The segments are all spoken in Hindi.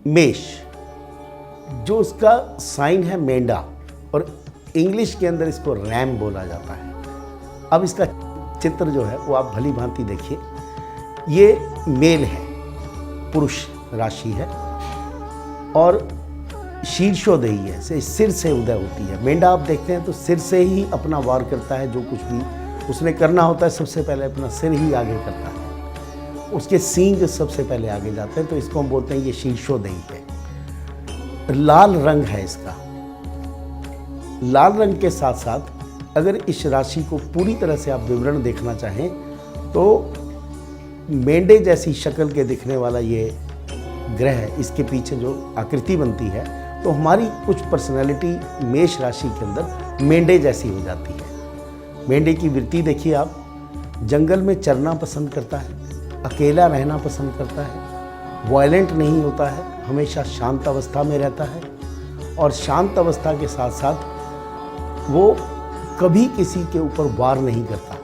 मेष, जो उसका साइन है मेंढा, और इंग्लिश के अंदर इसको रैम बोला जाता है। अब इसका चित्र जो है वो आप भली भांति देखिए। ये मेल है, पुरुष राशि है, और शीर्षोदयी है, से सिर से उदय होती है। मेंढा आप देखते हैं तो सिर से ही अपना वार करता है, जो कुछ भी उसने करना होता है सबसे पहले अपना सिर ही आगे करता है, उसके सींग सबसे पहले आगे जाते हैं, तो इसको हम बोलते हैं ये शीर्षोदयी है। लाल रंग है इसका। लाल रंग के साथ साथ अगर इस राशि को पूरी तरह से आप विवरण देखना चाहें तो मेंढे जैसी शक्ल के दिखने वाला ये ग्रह है, इसके पीछे जो आकृति बनती है, तो हमारी कुछ पर्सनैलिटी मेष राशि के अंदर मेंढे जैसी हो जाती है। मेंढे की वृत्ति देखिए आप, जंगल में चरना पसंद करता है, अकेला रहना पसंद करता है, वायलेंट नहीं होता है, हमेशा शांत अवस्था में रहता है, और शांत अवस्था के साथ साथ वो कभी किसी के ऊपर वार नहीं करता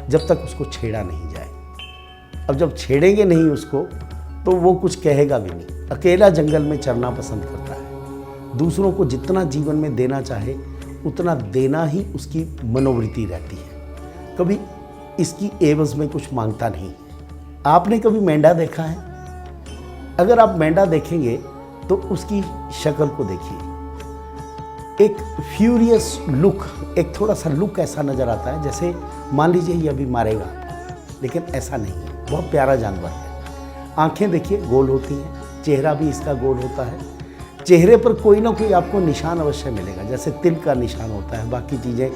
जब तक उसको छेड़ा नहीं जाए। अब जब छेड़ेंगे नहीं उसको तो वो कुछ कहेगा भी नहीं। अकेला जंगल में चरना पसंद करता है, दूसरों को जितना जीवन में देना चाहे उतना देना ही उसकी मनोवृत्ति रहती है, कभी इसकी एवज में कुछ मांगता नहीं। आपने कभी मेंढा देखा है? अगर आप मेंढा देखेंगे तो उसकी शक्ल को देखिए, एक फ्यूरियस लुक, एक थोड़ा सा लुक ऐसा नज़र आता है जैसे मान लीजिए ये अभी मारेगा, लेकिन ऐसा नहीं है, बहुत प्यारा जानवर है। आंखें देखिए गोल होती हैं, चेहरा भी इसका गोल होता है, चेहरे पर कोई ना कोई आपको निशान अवश्य मिलेगा, जैसे तिल का निशान होता है, बाकी चीज़ें,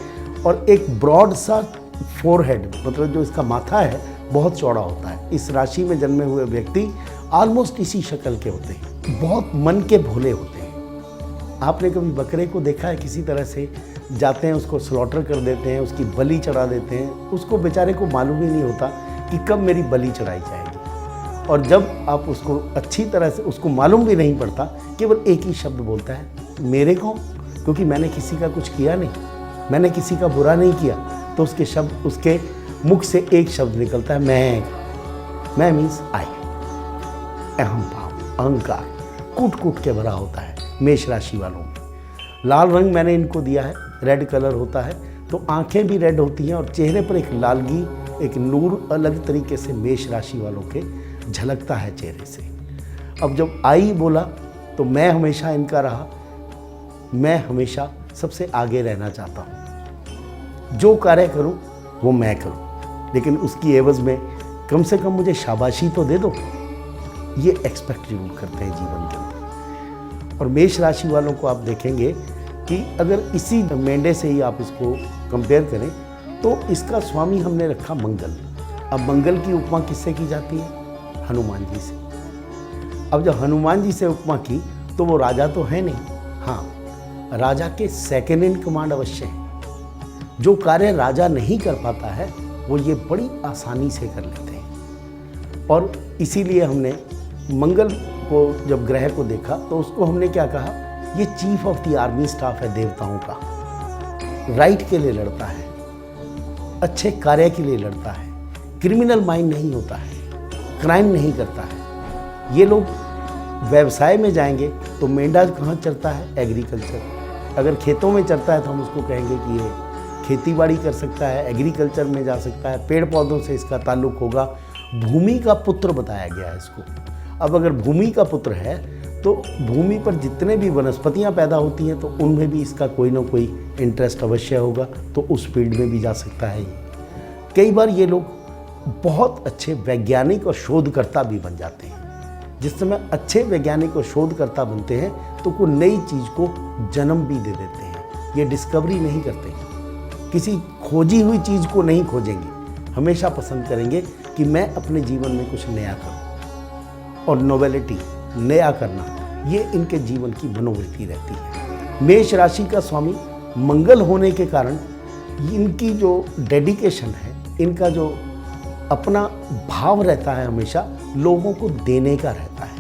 और एक ब्रॉड सा फोरहेड, मतलब जो इसका माथा है बहुत चौड़ा होता है। इस राशि में जन्मे हुए व्यक्ति ऑलमोस्ट इसी शक्ल के होते हैं, बहुत मन के भोले होते हैं। आपने कभी बकरे को देखा है? किसी तरह से जाते हैं, उसको स्लॉटर कर देते हैं, उसकी बलि चढ़ा देते हैं, उसको बेचारे को मालूम ही नहीं होता कि कब मेरी बलि चढ़ाई जाएगी। और जब आप उसको अच्छी तरह से, उसको मालूम भी नहीं पड़ता, केवल एक ही शब्द बोलता है, मेरे को, क्योंकि मैंने किसी का कुछ किया नहीं, मैंने किसी का बुरा नहीं किया, तो उसके शब्द, उसके मुख से एक शब्द निकलता है, मैं मीन्स आई। अहम भाव, अहंकार कूट कूट के भरा होता है मेष राशि वालों में। लाल रंग मैंने इनको दिया है, रेड कलर होता है, तो आंखें भी रेड होती हैं और चेहरे पर एक लालगी, एक नूर अलग तरीके से मेष राशि वालों के झलकता है चेहरे से। अब जब आई बोला तो मैं हमेशा इनका रहा, मैं हमेशा सबसे आगे रहना चाहता हूँ, जो कार्य करूँ वो मैं करूँ, लेकिन उसकी एवज में कम से कम मुझे शाबाशी तो दे दो, ये एक्सपेक्ट जरूर करते हैं जीवन के अंदर। और मेष राशि वालों को आप देखेंगे कि अगर इसी मेंढे से ही आप इसको कंपेयर करें तो इसका स्वामी हमने रखा मंगल। अब मंगल की उपमा किससे की जाती है? हनुमान जी से। अब जब हनुमान जी से उपमा की तो वो राजा तो है नहीं, हाँ राजा के सेकेंड इन कमांड अवश्य है। जो कार्य राजा नहीं कर पाता है वो ये बड़ी आसानी से कर लेते हैं। और इसीलिए हमने मंगल को, जब ग्रह को देखा तो उसको हमने क्या कहा, ये chief of the army staff है देवताओं का, राइट के लिए लड़ता है, अच्छे कार्य के लिए लड़ता है, क्रिमिनल माइंड नहीं होता है, क्राइम नहीं करता है। ये लोग व्यवसाय में जाएंगे तो मेंढा कहाँ चरता है? एग्रीकल्चर। अगर खेतों में चरता है तो हम उसको कहेंगे कि ये खेतीबाड़ी कर सकता है, एग्रीकल्चर में जा सकता है, पेड़ पौधों से इसका ताल्लुक होगा। भूमि का पुत्र बताया गया है इसको। अब अगर भूमि का पुत्र है तो भूमि पर जितने भी वनस्पतियां पैदा होती हैं तो उनमें भी इसका कोई ना कोई इंटरेस्ट अवश्य होगा, तो उस फील्ड में भी जा सकता है। कई बार ये लोग बहुत अच्छे वैज्ञानिक और शोधकर्ता भी बन जाते हैं। जिस समय अच्छे वैज्ञानिक और शोधकर्ता बनते हैं तो कोई नई चीज़ को जन्म भी दे देते हैं। ये डिस्कवरी नहीं करते, किसी खोजी हुई चीज़ को नहीं खोजेंगे, हमेशा पसंद करेंगे कि मैं अपने जीवन में कुछ नया करूं। और नोवेलिटी, नया करना, ये इनके जीवन की मनोवृत्ति रहती है। मेष राशि का स्वामी मंगल होने के कारण इनकी जो डेडिकेशन है, इनका जो अपना भाव रहता है, हमेशा लोगों को देने का रहता है।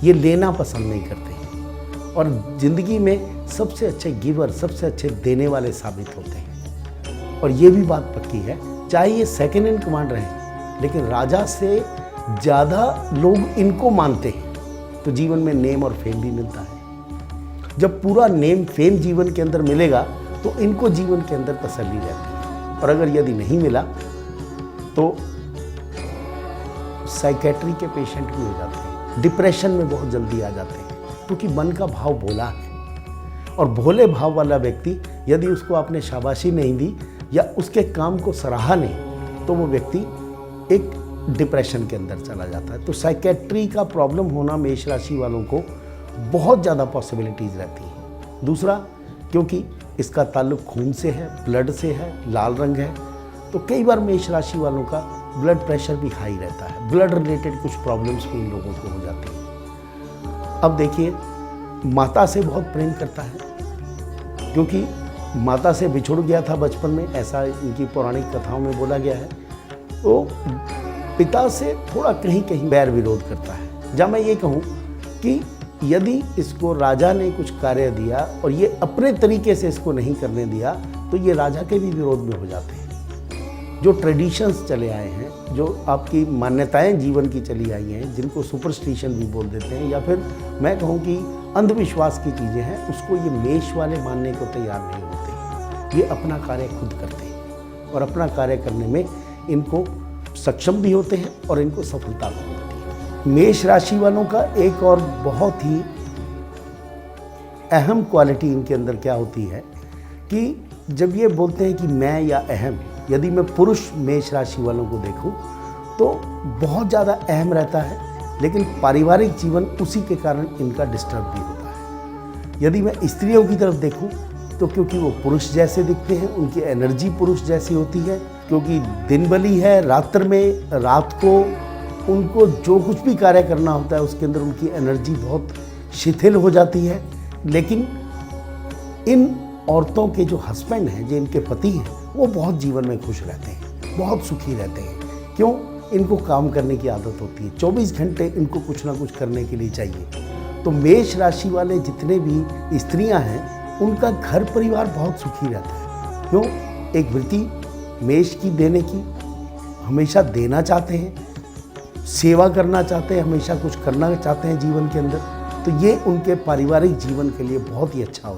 ये लेना पसंद नहीं करते हैं और ज़िंदगी में सबसे अच्छे गिवर, सबसे अच्छे देने वाले साबित होते हैं। और ये भी बात पक्की है, चाहे ये सेकेंड इन कमांड रहे, लेकिन राजा से ज़्यादा लोग इनको मानते हैं। तो जीवन में नेम और फेम भी मिलता है। जब पूरा नेम फेम जीवन के अंदर मिलेगा तो इनको जीवन के अंदर तसल्ली रहती है। और अगर यदि नहीं मिला तो साइकेट्री के पेशेंट भी हो जाते हैं, डिप्रेशन में बहुत जल्दी आ जाते हैं, क्योंकि मन का भाव भोला है। और भोले भाव वाला व्यक्ति यदि उसको आपने शाबाशी नहीं दी या उसके काम को सराहा नहीं तो वो व्यक्ति एक डिप्रेशन के अंदर चला जाता है। तो साइकेट्री का प्रॉब्लम होना मेष राशि वालों को बहुत ज़्यादा पॉसिबिलिटीज़ रहती हैं। दूसरा, क्योंकि इसका ताल्लुक खून से है, ब्लड से है, लाल रंग है, तो कई बार मेष राशि वालों का ब्लड प्रेशर भी हाई रहता है। ब्लड रिलेटेड कुछ प्रॉब्लम्स भी इन लोगों को हो जाती हैं। अब देखिए, माता से बहुत प्रेम करता है, क्योंकि माता से बिछुड़ गया था बचपन में, ऐसा इनकी पौराणिक कथाओं में बोला गया है। तो पिता से थोड़ा कहीं कहीं बैर विरोध करता है। जहाँ मैं ये कहूँ कि यदि इसको राजा ने कुछ कार्य दिया और ये अपने तरीके से इसको नहीं करने दिया तो ये राजा के भी विरोध में हो जाते हैं। जो ट्रेडिशंस चले आए हैं, जो आपकी मान्यताएं जीवन की चली आई हैं, जिनको सुपरस्टिशन भी बोल देते हैं या फिर मैं कहूँ कि अंधविश्वास की चीज़ें हैं, उसको ये मेष वाले मानने को तैयार नहीं होते। ये अपना कार्य खुद करते हैं और अपना कार्य करने में इनको सक्षम भी होते हैं और इनको सफलता भी मिलती है। मेष राशि वालों का एक और बहुत ही अहम क्वालिटी इनके अंदर क्या होती है कि जब ये बोलते हैं कि मैं या अहम, यदि मैं पुरुष मेष राशि वालों को देखूं तो बहुत ज़्यादा अहम रहता है, लेकिन पारिवारिक जीवन उसी के कारण इनका डिस्टर्ब भी होता है। यदि मैं स्त्रियों की तरफ देखूं तो क्योंकि वो पुरुष जैसे दिखते हैं, उनकी एनर्जी पुरुष जैसी होती है, क्योंकि दिन बली है, रात्र में रात को उनको जो कुछ भी कार्य करना होता है उसके अंदर उनकी एनर्जी बहुत शिथिल हो जाती है। लेकिन इन औरतों के जो हस्बैंड हैं, जो इनके पति हैं, वो बहुत जीवन में खुश रहते हैं, बहुत सुखी रहते हैं। क्यों? इनको काम करने की आदत होती है, 24 घंटे इनको कुछ ना कुछ करने के लिए चाहिए। तो मेष राशि वाले जितने भी स्त्रियां हैं उनका घर परिवार बहुत सुखी रहता है। क्यों? एक वृत्ति मेष की देने की, हमेशा देना चाहते हैं, सेवा करना चाहते हैं, हमेशा कुछ करना चाहते हैं जीवन के अंदर, तो ये उनके पारिवारिक जीवन के लिए बहुत ही अच्छा हो